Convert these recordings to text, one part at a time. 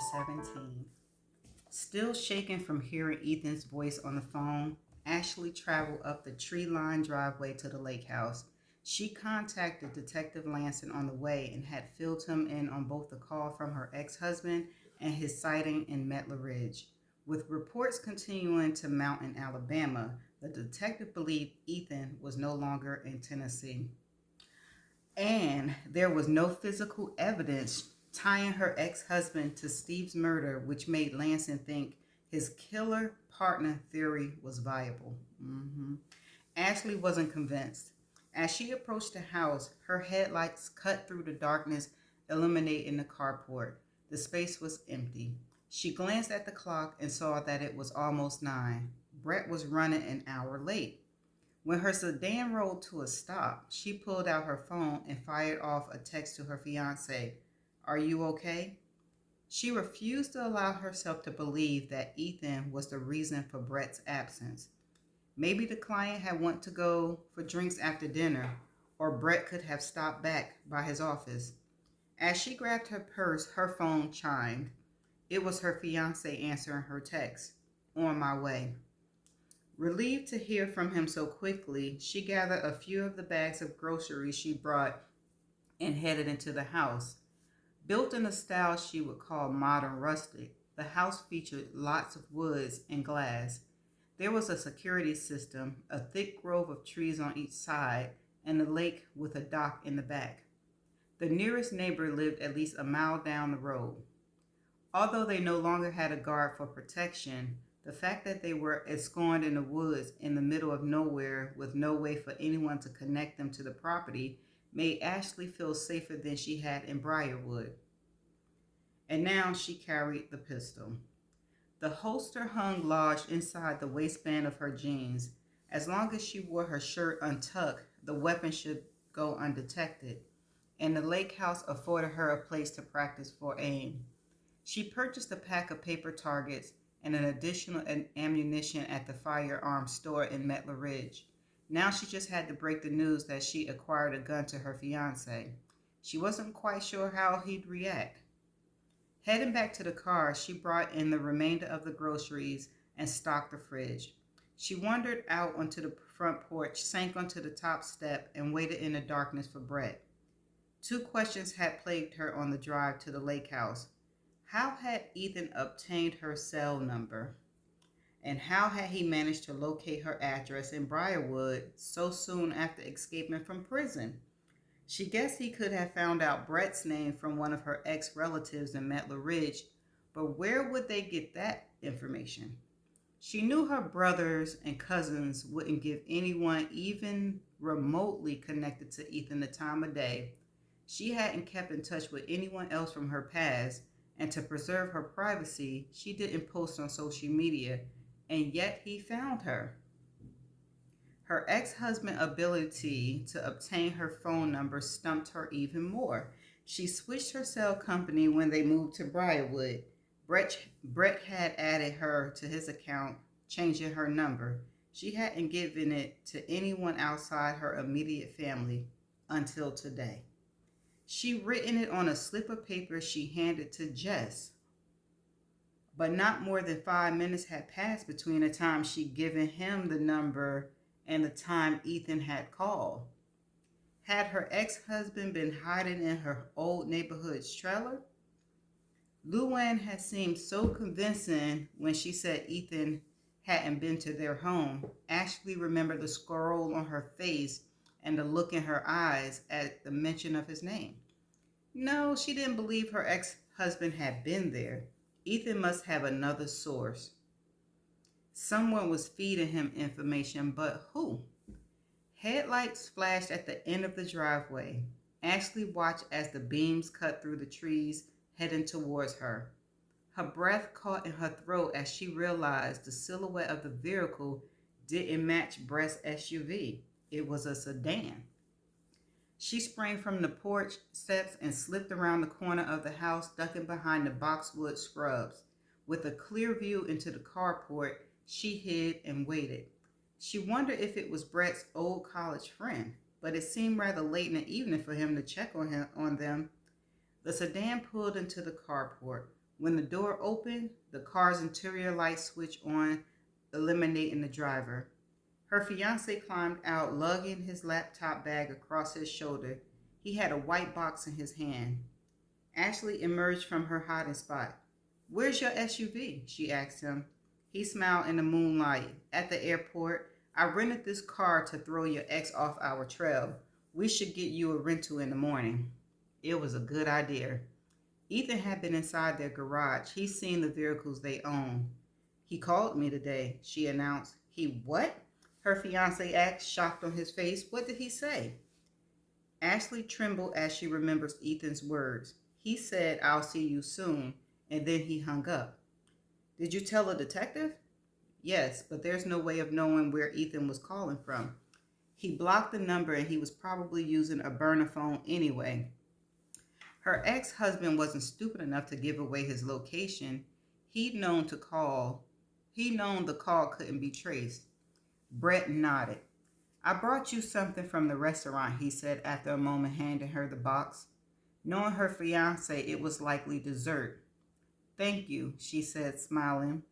17. Still shaken from hearing Ethan's voice on the phone, Ashley traveled up the tree lined driveway to the lake house. She contacted Detective Lanson on the way and had filled him in on both the call from her ex husband and his sighting in Metler Ridge. With reports continuing to mount in Alabama, the detective believed Ethan was no longer in Tennessee. And there was no physical evidence tying her ex husband to Steve's murder, which made Lanson think his killer partner theory was viable. Ashley wasn't convinced. As she approached the house, her headlights cut through the darkness, illuminating the carport. The space was empty. She glanced at the clock and saw that it was almost 9. Brett was running an hour late. When her sedan rolled to a stop, she pulled out her phone and fired off a text to her fiance. Are you okay? She refused to allow herself to believe that Ethan was the reason for Brett's absence. Maybe the client had wanted to go for drinks after dinner, or Brett could have stopped back by his office. As she grabbed her purse, her phone chimed. It was her fiance answering her text. On my way. Relieved to hear from him so quickly, she gathered a few of the bags of groceries she brought and headed into the house. Built in a style she would call modern rustic, the house featured lots of woods and glass. There was a security system, a thick grove of trees on each side, and a lake with a dock in the back. The nearest neighbor lived at least a mile down the road. Although they no longer had a guard for protection, the fact that they were ensconced in the woods in the middle of nowhere with no way for anyone to connect them to the property made Ashley feel safer than she had in Briarwood. And now she carried the pistol. The holster hung lodged inside the waistband of her jeans. As long as she wore her shirt untucked, the weapon should go undetected, and the lake house afforded her a place to practice for aim. She purchased a pack of paper targets and an additional ammunition at the firearms store in Metler Ridge. Now she just had to break the news that she acquired a gun to her fiance. She wasn't quite sure how he'd react. Heading back to the car, she brought in the remainder of the groceries and stocked the fridge. She wandered out onto the front porch, sank onto the top step, and waited in the darkness for Brett. 2 questions had plagued her on the drive to the lake house. How had Ethan obtained her cell number? And how had he managed to locate her address in Briarwood so soon after escaping from prison? She guessed he could have found out Brett's name from one of her ex-relatives in Metler Ridge, but where would they get that information? She knew her brothers and cousins wouldn't give anyone even remotely connected to Ethan the time of day. She hadn't kept in touch with anyone else from her past, and to preserve her privacy, she didn't post on social media, and yet he found her. Her ex-husband's ability to obtain her phone number stumped her even more. She switched her cell company when they moved to Briarwood. Brett had added her to his account, changing her number. She hadn't given it to anyone outside her immediate family until today. She'd written it on a slip of paper she handed to Jess. But not more than 5 minutes had passed between the time she'd given him the number and the time Ethan had called. Had her ex-husband been hiding in her old neighborhood's trailer? Luann had seemed so convincing when she said Ethan hadn't been to their home. Ashley remembered the scroll on her face and the look in her eyes at the mention of his name. No, she didn't believe her ex-husband had been there. Ethan must have another source. Someone was feeding him information, but who? Headlights flashed at the end of the driveway. Ashley watched as the beams cut through the trees, heading towards her. Her breath caught in her throat as she realized the silhouette of the vehicle didn't match Brett's SUV. It was a sedan. She sprang from the porch steps and slipped around the corner of the house, ducking behind the boxwood scrubs. With a clear view into the carport, she hid and waited. She wondered if it was Brett's old college friend, but it seemed rather late in the evening for him to check on them. The sedan pulled into the carport. When the door opened, the car's interior lights switched on, eliminating the driver. Her fiance climbed out, lugging his laptop bag across his shoulder. He had a white box in his hand. Ashley emerged from her hiding spot. "Where's your SUV?" she asked him. He smiled in the moonlight. "At the airport. I rented this car to throw your ex off our trail. We should get you a rental in the morning." It was a good idea. Ethan had been inside their garage. He'd seen the vehicles they owned. "He called me today," she announced. "He what?" her fiance asked, shocked on his face. "What did he say?" Ashley trembled as she remembers Ethan's words. He said, "I'll see you soon," and then he hung up. "Did you tell a detective?" "Yes, but there's no way of knowing where Ethan was calling from. He blocked the number and he was probably using a burner phone anyway." Her ex-husband wasn't stupid enough to give away his location. He'd known to call. He'd known the call couldn't be traced. Brett nodded. "I brought you something from the restaurant," he said after a moment, handing her the box. Knowing her fiance, it was likely dessert. "Thank you," she said, smiling.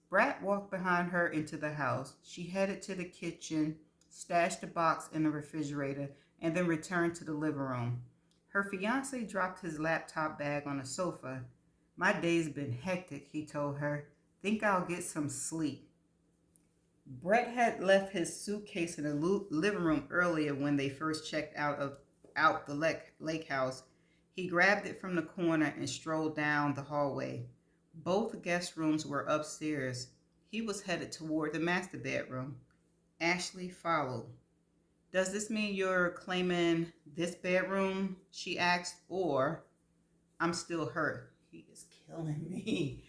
Brat walked behind her into the house. She headed to the kitchen, stashed the box in the refrigerator, and then returned to the living room. Her fiance dropped his laptop bag on the sofa. "My day's been hectic," he told her. "Think I'll get some sleep." Brett had left his suitcase in the living room earlier when they first checked out the lake house. He grabbed it from the corner and strolled down the hallway. Both guest rooms were upstairs. He was headed toward the master bedroom. Ashley followed. "Does this mean you're claiming this bedroom?" she asked. "Or I'm still hurt." He is killing me.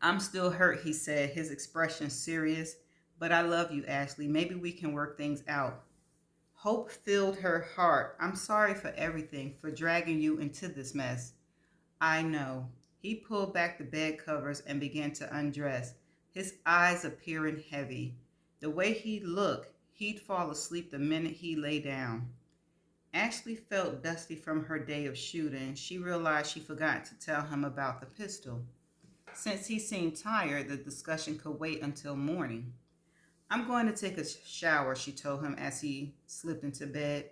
"I'm still hurt," he said, his expression serious. "But I love you, Ashley. Maybe we can work things out." Hope filled her heart. "I'm sorry for everything, for dragging you into this mess." "I know." He pulled back the bed covers and began to undress, his eyes appearing heavy. The way he looked, he'd fall asleep the minute he lay down. Ashley felt dusty from her day of shooting. She realized she forgot to tell him about the pistol. Since he seemed tired, the discussion could wait until morning. "I'm going to take a shower," she told him as he slipped into bed.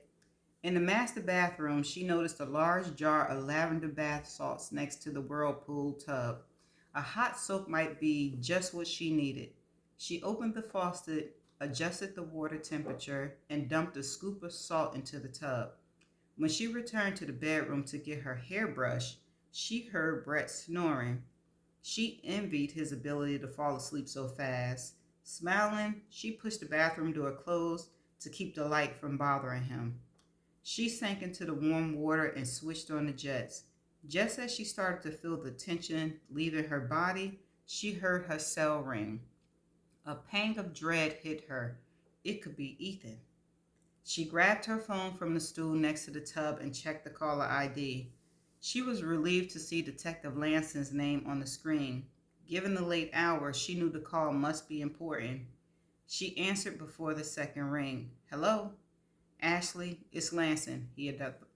In the master bathroom, she noticed a large jar of lavender bath salts next to the whirlpool tub. A hot soak might be just what she needed. She opened the faucet, adjusted the water temperature, and dumped a scoop of salt into the tub. When she returned to the bedroom to get her hair brushed, she heard Brett snoring. She envied his ability to fall asleep so fast. Smiling, she pushed the bathroom door closed to keep the light from bothering him. She sank into the warm water and switched on the jets. Just as she started to feel the tension leaving her body, she heard her cell ring. A pang of dread hit her. It could be Ethan. She grabbed her phone from the stool next to the tub and checked the caller ID. She was relieved to see Detective Lanson's name on the screen. Given the late hour, she knew the call must be important. She answered before the second ring. "Hello?" "Ashley, it's Lanson," he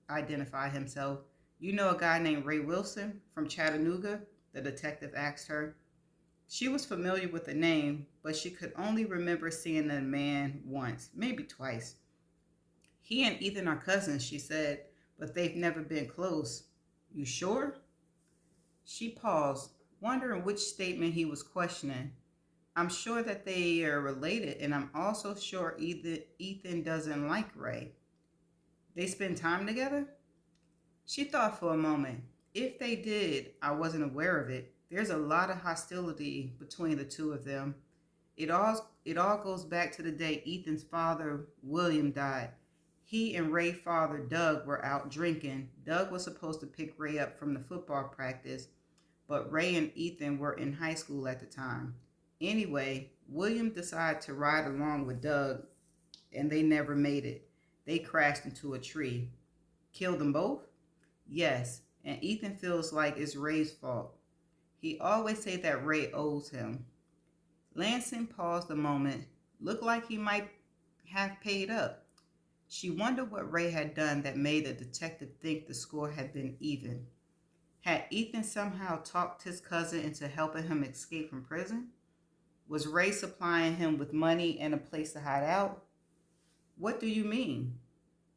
identified himself. "You know a guy named Ray Wilson from Chattanooga?" the detective asked her. She was familiar with the name, but she could only remember seeing the man once, maybe twice. "He and Ethan are cousins," she said, "but they've never been close." "You sure?" She paused, wondering which statement he was questioning. "I'm sure that they are related, and I'm also sure Ethan doesn't like Ray." "They spend time together?" She thought for a moment. "If they did, I wasn't aware of it. There's a lot of hostility between the two of them. It all goes back to the day Ethan's father, William, died. He and Ray's father, Doug, were out drinking. Doug was supposed to pick Ray up from the football practice, but Ray and Ethan were in high school at the time. Anyway, William decided to ride along with Doug, and they never made it. They crashed into a tree." "Killed them both?" "Yes, and Ethan feels like it's Ray's fault. He always say that Ray owes him." Lansing paused a moment. Looked like he might have paid up. She wondered what Ray had done that made the detective think the score had been even. Had Ethan somehow talked his cousin into helping him escape from prison? Was Ray supplying him with money and a place to hide out? What do you mean?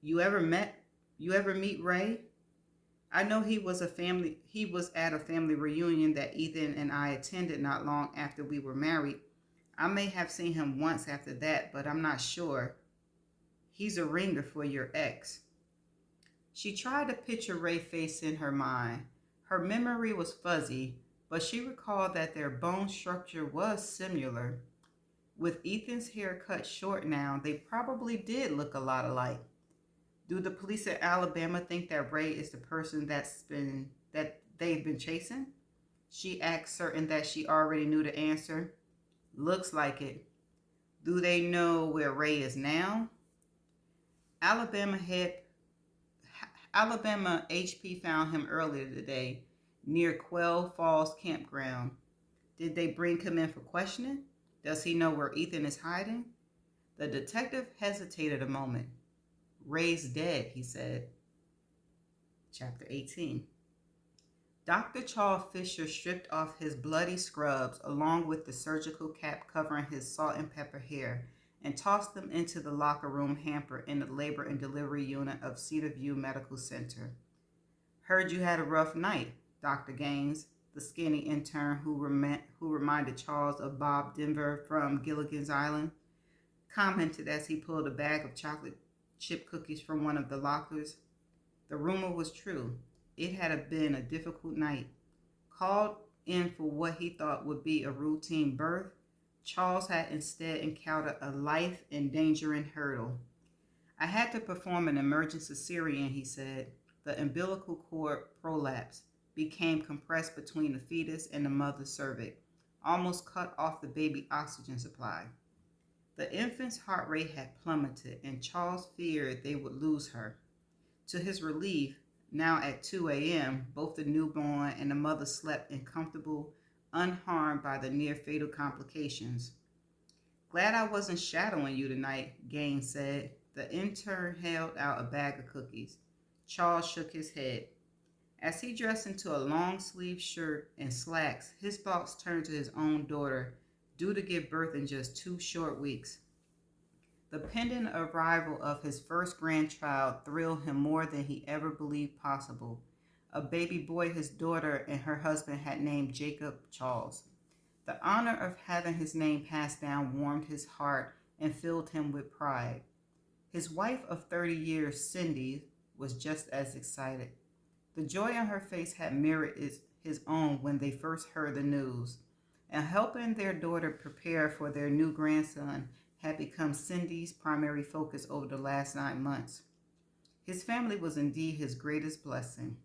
You ever met you ever meet Ray? I know he was at a family reunion that Ethan and I attended not long after we were married. I may have seen him once after that, but I'm not sure. He's a ringer for your ex. She tried to picture Ray's face in her mind. Her memory was fuzzy, but she recalled that their bone structure was similar. With Ethan's hair cut short now, they probably did look a lot alike. Do the police in Alabama think that Ray is the person that they've been chasing? She asked, certain that she already knew the answer. Looks like it. Do they know where Ray is now? Alabama head Alabama HP found him earlier today near Quail Falls Campground. Did they bring him in for questioning? Does he know where Ethan is hiding? The detective hesitated a moment. Ray's dead, he said. Chapter 18. Dr. Charles Fisher stripped off his bloody scrubs along with the surgical cap covering his salt and pepper hair and tossed them into the locker room hamper in the labor and delivery unit of Cedar View Medical Center. Heard you had a rough night, Dr. Gaines, the skinny intern who reminded Charles of Bob Denver from Gilligan's Island, commented as he pulled a bag of chocolate chip cookies from one of the lockers. The rumor was true. It had been a difficult night. Called in for what he thought would be a routine birth, Charles had instead encountered a life-endangering hurdle. I had to perform an emergency cesarean, he said. The umbilical cord prolapsed, became compressed between the fetus and the mother's cervix, almost cut off the baby oxygen supply. The infant's heart rate had plummeted, and Charles feared they would lose her. To his relief, now at 2 a.m., both the newborn and the mother slept in comfortable, unharmed by the near-fatal complications. Glad I wasn't shadowing you tonight, Gaines said. The intern held out a bag of cookies. Charles shook his head. As he dressed into a long-sleeved shirt and slacks, his thoughts turned to his own daughter, due to give birth in just 2 short weeks. The pending arrival of his first grandchild thrilled him more than he ever believed possible. A baby boy his daughter and her husband had named Jacob Charles. The honor of having his name passed down warmed his heart and filled him with pride. His wife of 30 years, Cindy, was just as excited. The joy on her face had mirrored his own when they first heard the news, and helping their daughter prepare for their new grandson had become Cindy's primary focus over the last 9 months. His family was indeed his greatest blessing.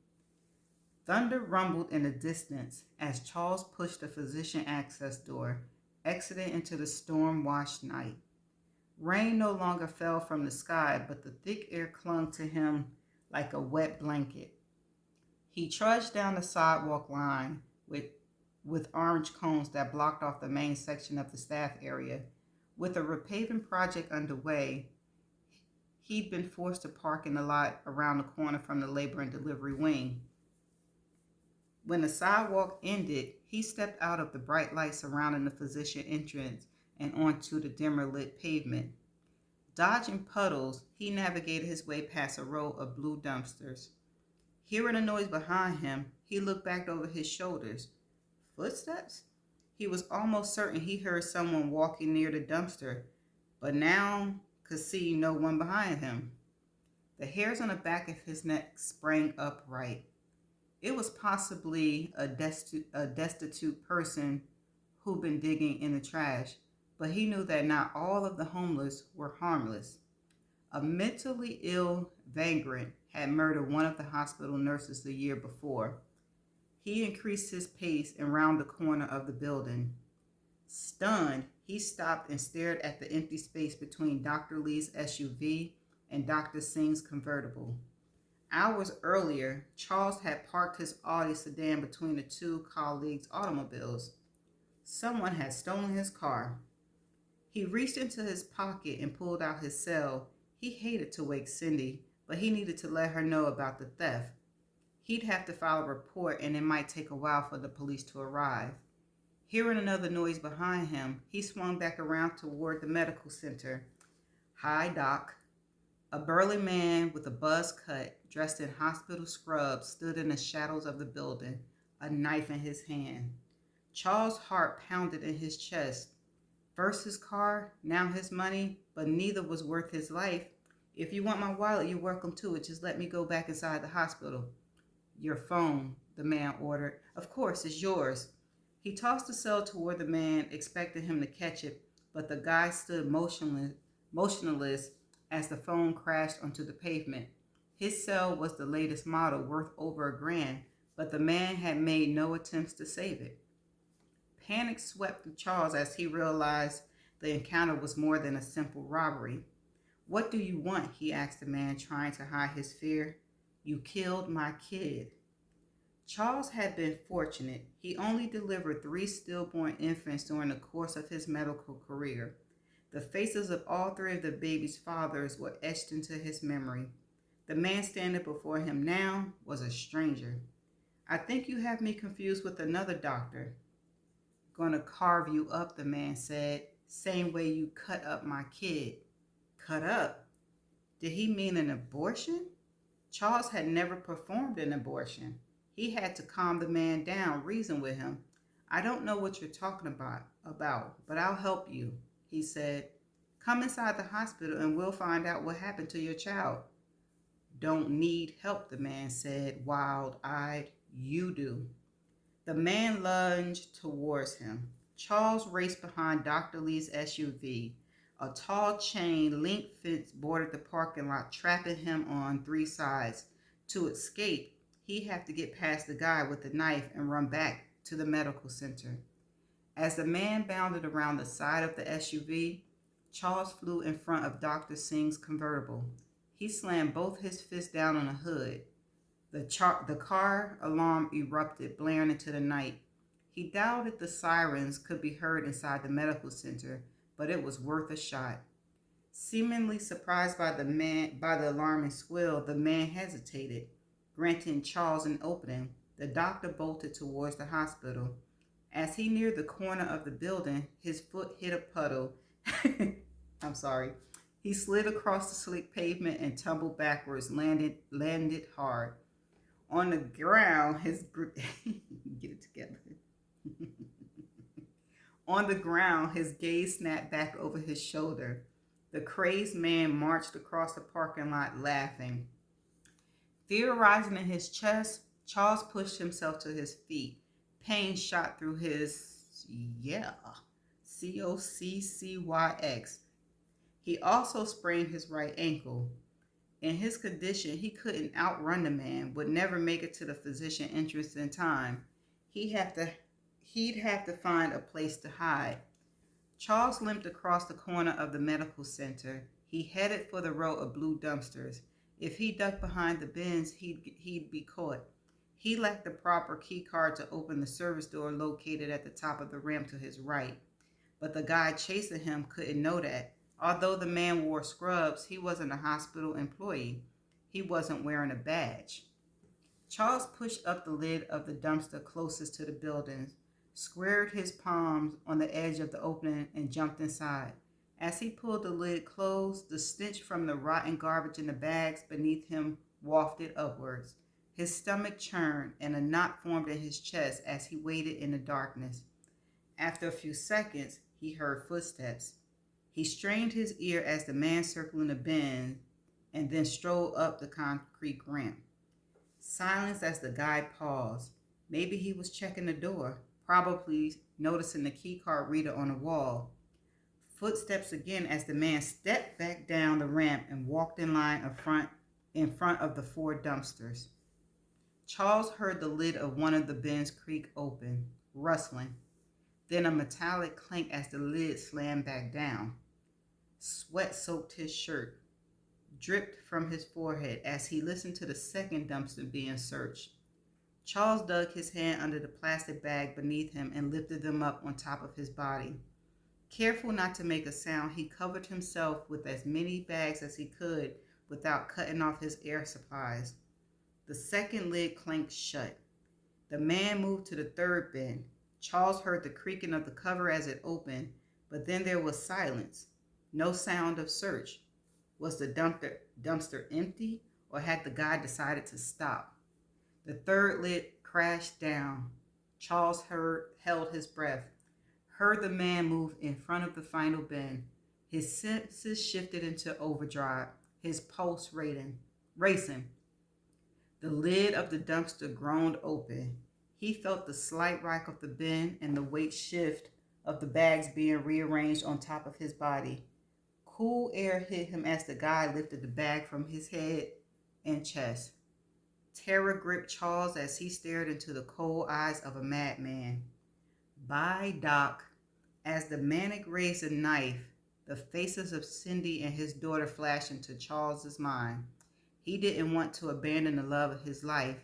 Thunder rumbled in the distance as Charles pushed the physician access door, exiting into the storm-washed night. Rain no longer fell from the sky, but the thick air clung to him like a wet blanket. He trudged down the sidewalk line with orange cones that blocked off the main section of the staff area. With a repaving project underway, he'd been forced to park in the lot around the corner from the labor and delivery wing. When the sidewalk ended, he stepped out of the bright lights surrounding the physician entrance and onto the dimmer lit pavement. Dodging puddles, he navigated his way past a row of blue dumpsters. Hearing a noise behind him, he looked back over his shoulders. Footsteps? He was almost certain he heard someone walking near the dumpster, but now could see no one behind him. The hairs on the back of his neck sprang upright. It was possibly a destitute person who'd been digging in the trash, but he knew that not all of the homeless were harmless. A mentally ill vagrant had murdered one of the hospital nurses the year before. He increased his pace and rounded the corner of the building. Stunned, he stopped and stared at the empty space between Dr. Lee's SUV and Dr. Singh's convertible. Hours earlier, Charles had parked his Audi sedan between the two colleagues' automobiles. Someone had stolen his car. He reached into his pocket and pulled out his cell. He hated to wake Cindy, but he needed to let her know about the theft. He'd have to file a report and it might take a while for the police to arrive. Hearing another noise behind him, he swung back around toward the medical center. "Hi, Doc." A burly man with a buzz cut, dressed in hospital scrubs, stood in the shadows of the building, a knife in his hand. Charles' heart pounded in his chest. First his car, now his money, but neither was worth his life. "If you want my wallet, you're welcome to it. Just let me go back inside the hospital." "Your phone," the man ordered. "Of course, it's yours." He tossed the cell toward the man, expecting him to catch it, but the guy stood motionless as the phone crashed onto the pavement. His cell was the latest model, worth over $1,000, but the man had made no attempts to save it. Panic swept through Charles as he realized the encounter was more than a simple robbery. "What do you want?" he asked the man, trying to hide his fear. "You killed my kid." Charles had been fortunate. He only delivered 3 stillborn infants during the course of his medical career. The faces of all 3 of the babies' fathers were etched into his memory. The man standing before him now was a stranger. "I think you have me confused with another doctor." "Gonna carve you up," the man said. "Same way you cut up my kid." Cut up? Did he mean an abortion? Charles had never performed an abortion. He had to calm the man down, reason with him. "I don't know what you're talking about, but I'll help you," he said. "Come inside the hospital and we'll find out what happened to your child." "Don't need help," the man said, wild-eyed. "You do." The man lunged towards him. Charles raced behind Dr. Lee's SUV. A tall chain link fence bordered the parking lot, trapping him on 3 sides. To escape, he'd have to get past the guy with the knife and run back to the medical center. As the man bounded around the side of the SUV, Charles flew in front of Dr. Singh's convertible. He slammed both his fists down on the hood. The car alarm erupted, blaring into the night. He doubted the sirens could be heard inside the medical center, but it was worth a shot. Seemingly surprised by the alarming squeal, the man hesitated, granting Charles an opening. The doctor bolted towards the hospital. As he neared the corner of the building, his foot hit a puddle. I'm sorry. He slid across the slick pavement and tumbled backwards, landed hard. On the ground, get it together. On the ground, his gaze snapped back over his shoulder. The crazed man marched across the parking lot, laughing. Fear rising in his chest, Charles pushed himself to his feet. Pain shot through his, COCCYX. He also sprained his right ankle. In his condition, he couldn't outrun the man, would never make it to the physician entrance in time. He'd have to find a place to hide. Charles limped across the corner of the medical center. He headed for the row of blue dumpsters. If he ducked behind the bins, he'd be caught. He lacked the proper key card to open the service door located at the top of the ramp to his right. But the guy chasing him couldn't know that. Although the man wore scrubs, he wasn't a hospital employee. He wasn't wearing a badge. Charles pushed up the lid of the dumpster closest to the building, squared his palms on the edge of the opening, and jumped inside. As he pulled the lid closed, the stench from the rotten garbage in the bags beneath him wafted upwards. His stomach churned, and a knot formed in his chest as he waited in the darkness. After a few seconds, he heard footsteps. He strained his ear as the man circling the bend and then strolled up the concrete ramp. Silence as the guy paused. Maybe he was checking the door, probably noticing the keycard reader on the wall. Footsteps again as the man stepped back down the ramp and walked in line in front of the 4 dumpsters. Charles heard the lid of one of the bins creak open, rustling. Then a metallic clank as the lid slammed back down. Sweat soaked his shirt, dripped from his forehead as he listened to the second dumpster being searched. Charles dug his hand under the plastic bag beneath him and lifted them up on top of his body. Careful not to make a sound, he covered himself with as many bags as he could without cutting off his air supplies. The second lid clanked shut. The man moved to the third bin. Charles heard the creaking of the cover as it opened, but then there was silence. No sound of search. Was the dumpster empty, or had the guy decided to stop? The third lid crashed down. Charles held his breath, heard the man move in front of the final bin. His senses shifted into overdrive, his pulse racing. The lid of the dumpster groaned open. He felt the slight rock of the bin and the weight shift of the bags being rearranged on top of his body. Cool air hit him as the guy lifted the bag from his head and chest. Terror gripped Charles as he stared into the cold eyes of a madman. By Doc. As the maniac raised a knife, the faces of Cindy and his daughter flashed into Charles's mind. He didn't want to abandon the love of his life.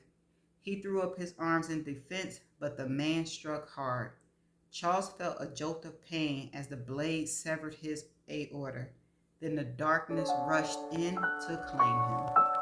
He threw up his arms in defense, but the man struck hard. Charles felt a jolt of pain as the blade severed his aorta. Then the darkness rushed in to claim him.